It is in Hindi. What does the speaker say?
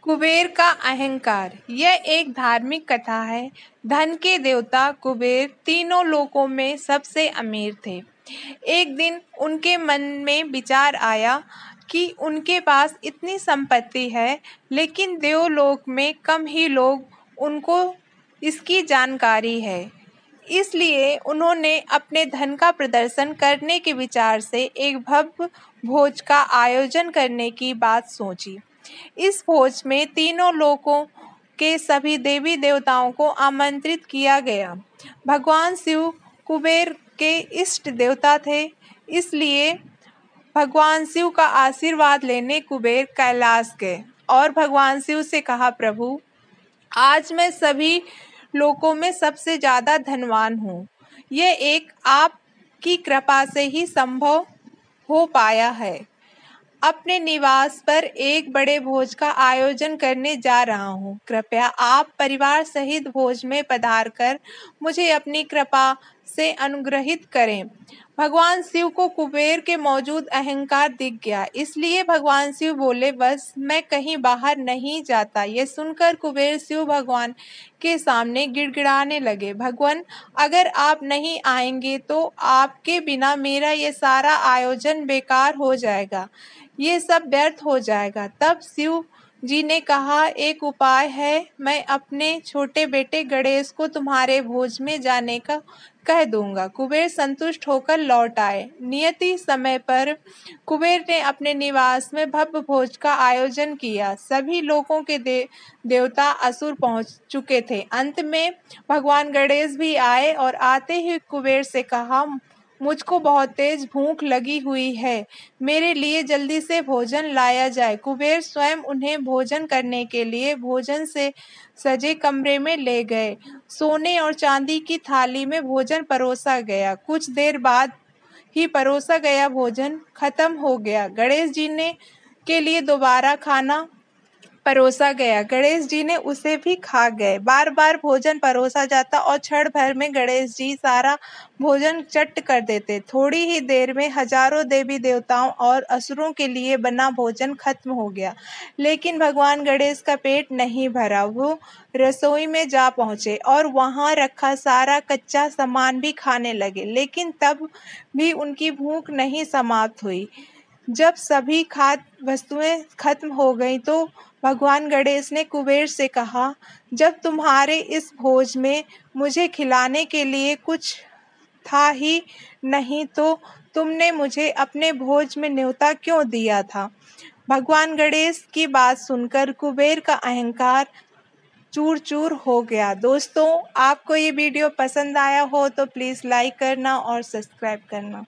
कुबेर का अहंकार। यह एक धार्मिक कथा है। धन के देवता कुबेर तीनों लोकों में सबसे अमीर थे। एक दिन उनके मन में विचार आया कि उनके पास इतनी संपत्ति है, लेकिन देवलोक में कम ही लोग उनको इसकी जानकारी है। इसलिए उन्होंने अपने धन का प्रदर्शन करने के विचार से एक भव्य भोज का आयोजन करने की बात सोची। इस भोज में तीनों लोकों के सभी देवी देवताओं को आमंत्रित किया गया। भगवान शिव कुबेर के इष्ट देवता थे, इसलिए भगवान शिव का आशीर्वाद लेने कुबेर कैलाश गए और भगवान शिव से कहा, प्रभु, आज मैं सभी लोकों में सबसे ज्यादा धनवान हूँ। यह एक आपकी कृपा से ही संभव हो पाया है। अपने निवास पर एक बड़े भोज का आयोजन करने जा रहा हूँ। कृपया आप परिवार सहित भोज में पधार कर मुझे अपनी कृपा से अनुग्रहित करें। भगवान शिव को कुबेर के मौजूद अहंकार दिख गया, इसलिए भगवान शिव बोले, बस मैं कहीं बाहर नहीं जाता। यह सुनकर कुबेर शिव भगवान के सामने गिड़गिड़ाने लगे, भगवान, अगर आप नहीं आएंगे तो आपके बिना मेरा ये सारा आयोजन बेकार हो जाएगा, ये सब व्यर्थ हो जाएगा। तब शिव जी ने कहा, एक उपाय है, मैं अपने छोटे बेटे गणेश को तुम्हारे भोज में जाने का कह दूंगा। कुबेर संतुष्ट होकर लौट आए। नियति समय पर कुबेर ने अपने निवास में भव्य भोज का आयोजन किया। सभी लोगों के देवता असुर पहुंच चुके थे। अंत में भगवान गणेश भी आए और आते ही कुबेर से कहा, मुझको बहुत तेज भूख लगी हुई है, मेरे लिए जल्दी से भोजन लाया जाए। कुबेर स्वयं उन्हें भोजन करने के लिए भोजन से सजे कमरे में ले गए। सोने और चांदी की थाली में भोजन परोसा गया। कुछ देर बाद ही परोसा गया भोजन खत्म हो गया। गणेश जी ने के लिए दोबारा खाना परोसा गया। गणेश जी ने उसे भी खा गए। बार बार भोजन परोसा जाता और क्षण भर में गणेश जी सारा भोजन चट कर देते। थोड़ी ही देर में हजारों देवी देवताओं और असुरों के लिए बना भोजन खत्म हो गया, लेकिन भगवान गणेश का पेट नहीं भरा। वो रसोई में जा पहुंचे और वहां रखा सारा कच्चा सामान भी खाने लगे, लेकिन तब भी उनकी भूख नहीं समाप्त हुई। जब सभी खाद्य वस्तुएं खत्म हो गईं तो भगवान गणेश ने कुबेर से कहा, जब तुम्हारे इस भोज में मुझे खिलाने के लिए कुछ था ही नहीं तो तुमने मुझे अपने भोज में न्योता क्यों दिया था। भगवान गणेश की बात सुनकर कुबेर का अहंकार चूर चूर हो गया। दोस्तों, आपको ये वीडियो पसंद आया हो तो प्लीज़ लाइक करना और सब्सक्राइब करना।